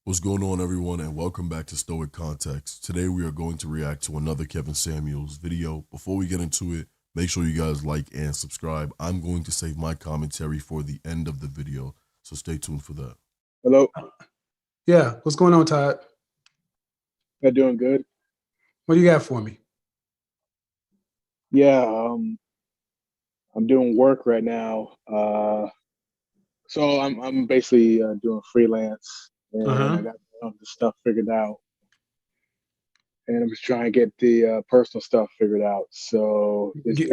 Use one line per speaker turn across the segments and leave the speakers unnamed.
What's going on, everyone, and welcome back to Stoic Context. Today we are going to react to another Kevin Samuels video. Before we get into it, make sure you guys like and subscribe. I'm going to save my commentary for the end of the video, so stay tuned for that.
Hello.
Yeah, what's going on, Todd?
You're doing good.
What do you got for me?
Yeah, I'm doing work right now. So I'm basically doing freelance, and I got the stuff figured out, and I'm just trying to get the personal stuff figured out. So
get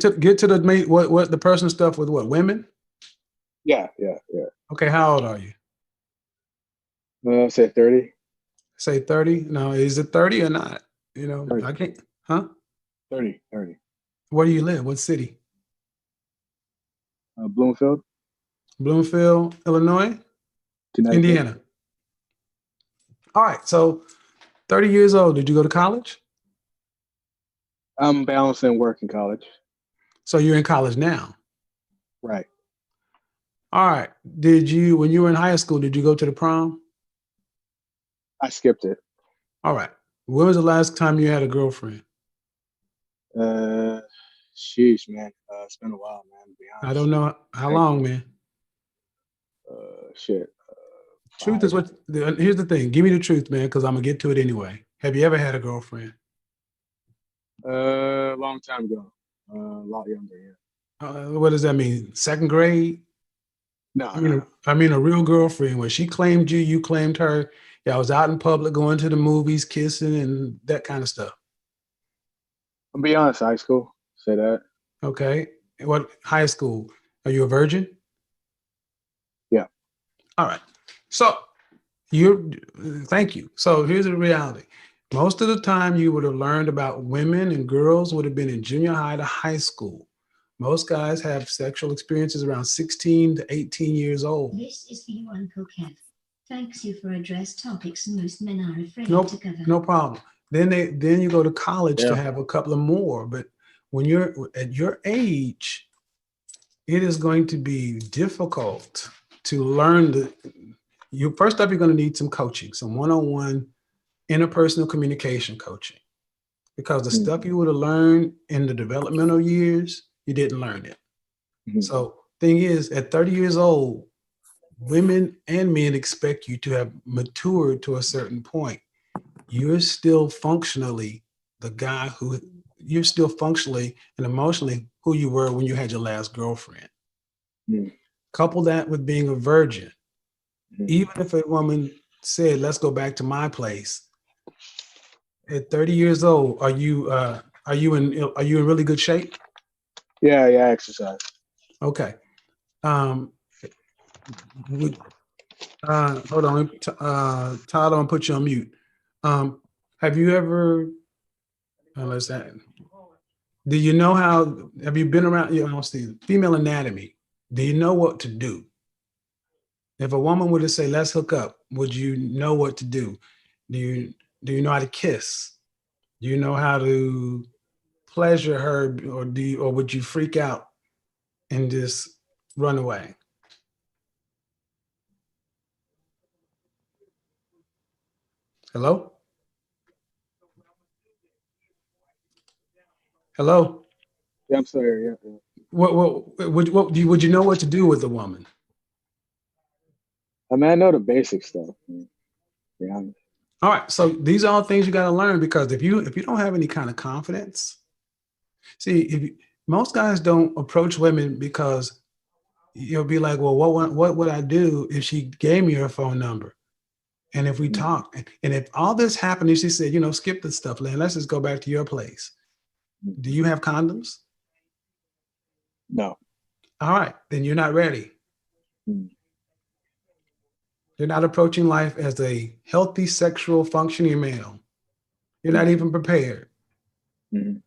to the what the personal stuff with what, women?
Yeah.
Okay, how old are you?
Say 30.
Say 30. No, is it 30 or not? You know,
30.
I can't. Huh?
30.
Where do you live? What city?
Bloomfield,
Illinois,
Connecticut.
Indiana. All right. So 30 years old. Did you go to college?
I'm balancing work and college.
So you're in college now.
Right.
All right. When you were in high school, did you go to the prom?
I skipped it.
All right. When was the last time you had a girlfriend?
Sheesh, man. It's been a while, man, to be honest.
I don't know how long, man.
Shit.
Truth is here's the thing. Give me the truth, man, because I'm gonna get to it anyway. Have you ever had a girlfriend?
Long time ago. A lot younger, yeah.
What does that mean? Second grade?
No,
I mean a real girlfriend where she claimed you, you claimed her. Yeah, I was out in public, going to the movies, kissing, and that kind of stuff.
I'll be honest, high school. Say that.
Okay. What high school? Are you a virgin?
Yeah.
All right. So thank you. So here's the reality. Most of the time you would have learned about women and girls would have been in junior high to high school. Most guys have sexual experiences around 16 to 18 years old.
This is for you, Uncle Kev. Thanks you for address topics most men are afraid to cover.
No problem. Then you go to college to have a couple of more. But when you're at your age, it is going to be difficult to learn first up, you're going to need some coaching, some one-on-one interpersonal communication coaching, because the stuff you would have learned in the developmental years, you didn't learn it. So thing is, at 30 years old, women and men expect you to have matured to a certain point. You're still functionally you're still functionally and emotionally who you were when you had your last girlfriend. Couple that with being a virgin. Even if a woman said, let's go back to my place, at 30 years old, are you in really good shape?
Yeah, I exercise.
Okay. Hold on, Todd, I'm gonna put you on mute. Have you ever, do you know have you been around, female anatomy? Do you know what to do? If a woman were to say, let's hook up, would you know what to do? Do you know how to kiss? Do you know how to pleasure her, or would you freak out and just run away? Hello? Hello?
Yeah, I'm sorry. Yeah.
Would you know what to do with a woman?
I mean, I know the basic stuff. To be honest.
All right, so these are all things you got to learn, because if you don't have any kind of confidence, most guys don't approach women because you'll be like, well, what would I do if she gave me her phone number? And if we talk, and if all this happened and she said, skip this stuff, Lynn, let's just go back to your place. Do you have condoms?
No.
All right, then you're not ready. You're not approaching life as a healthy, sexual, functioning male. You're not even prepared. And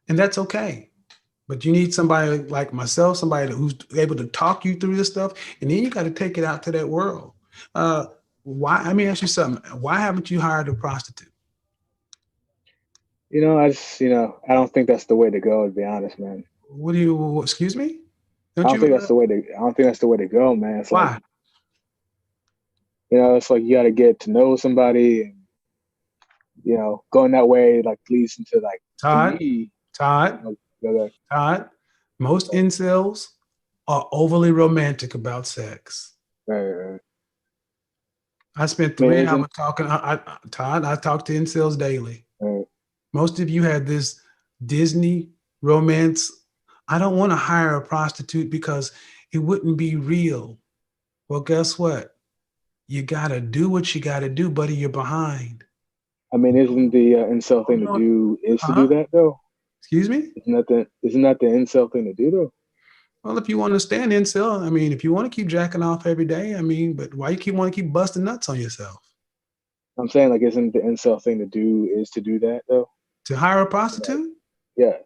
that's okay. But you need somebody like myself, somebody who's able to talk you through this stuff. And then you got to take it out to that world. Let me ask you something. Why haven't you hired a prostitute?
I don't think that's the way to go, to be honest, man.
Excuse me?
I don't think that's the way to go, man. It's
why?
You know, it's like you got to get to know somebody, and you know, going that way like leads into like
Todd,
to me.
Todd,
You know,
Todd, most incels are overly romantic about sex.
right.
I spent 3 hours talking. Todd, I talk to incels daily.
Right.
Most of you had this Disney romance. I don't want to hire a prostitute because it wouldn't be real. Well, guess what? You got to do what you got to do, buddy. You're behind.
I mean, isn't the incel thing to do is to do that though?
Excuse me?
Isn't that the incel thing to do though?
Well, if you want to stand incel, I mean, if you want to keep jacking off every day, I mean, but why you want to keep busting nuts on yourself?
I'm saying, like, isn't the incel thing to do is to do that though?
To hire a prostitute?
Yeah.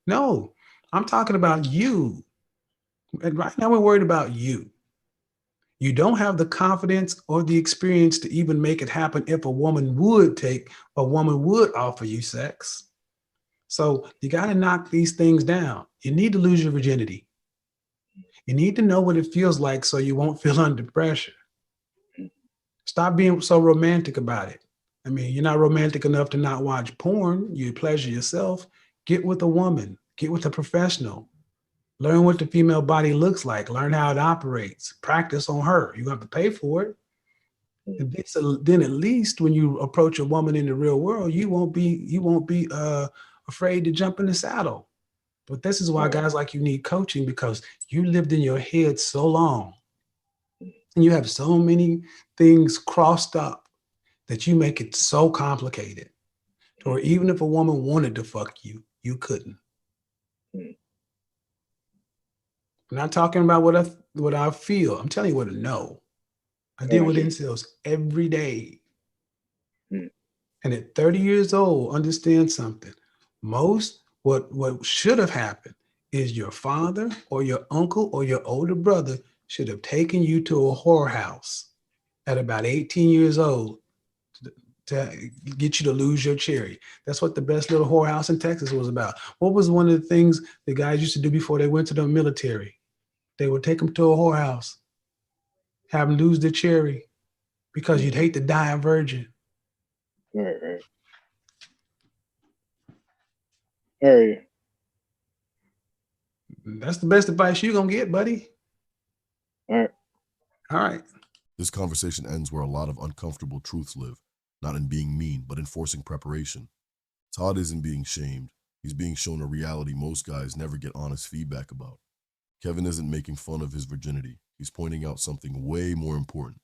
No, I'm talking about you. And right now we're worried about you. You don't have the confidence or the experience to even make it happen if a woman would offer you sex. So you got to knock these things down. You need to lose your virginity. You need to know what it feels like so you won't feel under pressure. Stop being so romantic about it. I mean, you're not romantic enough to not watch porn. You pleasure yourself. Get with a woman. Get with a professional. Learn what the female body looks like. Learn how it operates. Practice on her. You have to pay for it. And then at least when you approach a woman in the real world, you won't be afraid to jump in the saddle. But this is why guys like you need coaching, because you lived in your head so long and you have so many things crossed up that you make it so complicated. Or even if a woman wanted to fuck you, you couldn't. I'm not talking about what I feel. I'm telling you what I know. I deal with incels every day. And at 30 years old, understand something. What should have happened is your father or your uncle or your older brother should have taken you to a whorehouse at about 18 years old to get you to lose your cherry. That's what the best little whorehouse in Texas was about. What was one of the things the guys used to do before they went to the military? They would take them to a whorehouse, have them lose their cherry, because you'd hate to die a virgin.
Right. Hey.
That's the best advice you're going to get, buddy.
All
right.
This conversation ends where a lot of uncomfortable truths live, not in being mean, but in forcing preparation. Todd isn't being shamed. He's being shown a reality most guys never get honest feedback about. Kevin isn't making fun of his virginity. He's pointing out something way more important: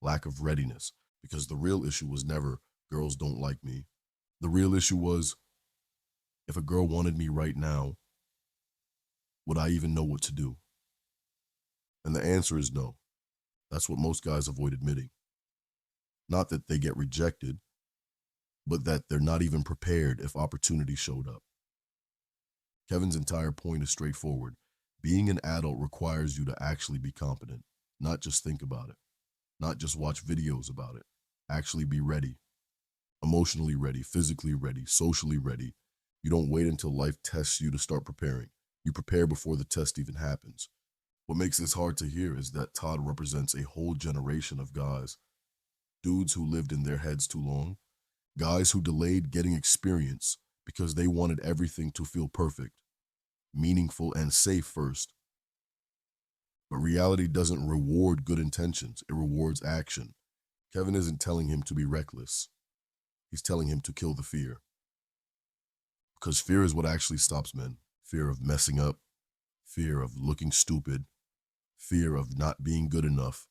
lack of readiness, because the real issue was never, girls don't like me. The real issue was, if a girl wanted me right now, would I even know what to do? And the answer is no. That's what most guys avoid admitting. Not that they get rejected, but that they're not even prepared if opportunity showed up. Kevin's entire point is straightforward. Being an adult requires you to actually be competent, not just think about it, not just watch videos about it. Actually be ready. Emotionally ready, physically ready, socially ready. You don't wait until life tests you to start preparing. You prepare before the test even happens. What makes this hard to hear is that Todd represents a whole generation of guys. Dudes who lived in their heads too long. Guys who delayed getting experience because they wanted everything to feel perfect, meaningful, and safe first. But reality doesn't reward good intentions, it rewards action. Kevin isn't telling him to be reckless. He's telling him to kill the fear. Because fear is what actually stops men. Fear of messing up, fear of looking stupid, fear of not being good enough.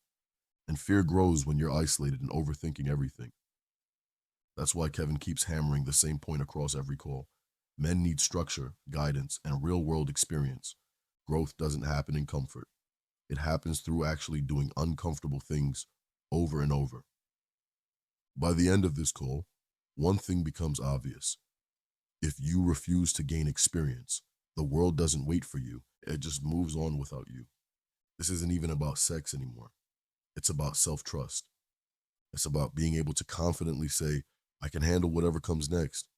And fear grows when you're isolated and overthinking everything. That's why Kevin keeps hammering the same point across every call. Men need structure, guidance, and real-world experience. Growth doesn't happen in comfort. It happens through actually doing uncomfortable things over and over. By the end of this call, one thing becomes obvious. If you refuse to gain experience, the world doesn't wait for you. It just moves on without you. This isn't even about sex anymore. It's about self-trust. It's about being able to confidently say, I can handle whatever comes next.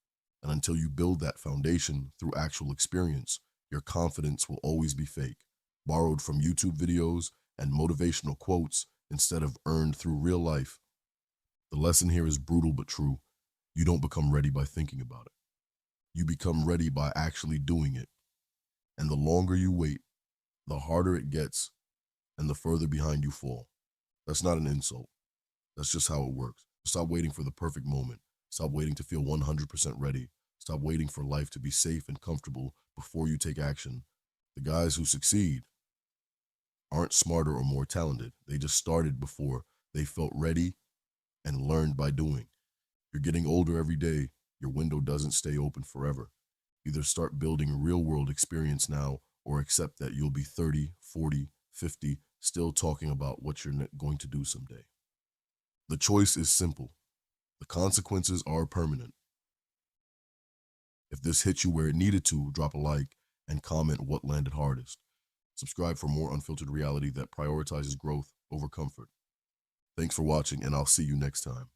And until you build that foundation through actual experience, your confidence will always be fake, borrowed from YouTube videos and motivational quotes instead of earned through real life. The lesson here is brutal but true. You don't become ready by thinking about it. You become ready by actually doing it. And the longer you wait, the harder it gets and the further behind you fall. That's not an insult. That's just how it works. Stop waiting for the perfect moment. Stop waiting to feel 100% ready. Stop waiting for life to be safe and comfortable before you take action. The guys who succeed aren't smarter or more talented. They just started before they felt ready and learned by doing. You're getting older every day. Your window doesn't stay open forever. Either start building real world experience now or accept that you'll be 30, 40, 50, still talking about what you're going to do someday. The choice is simple. The consequences are permanent. If this hit you where it needed to, drop a like and comment what landed hardest. Subscribe for more unfiltered reality that prioritizes growth over comfort. Thanks for watching, and I'll see you next time.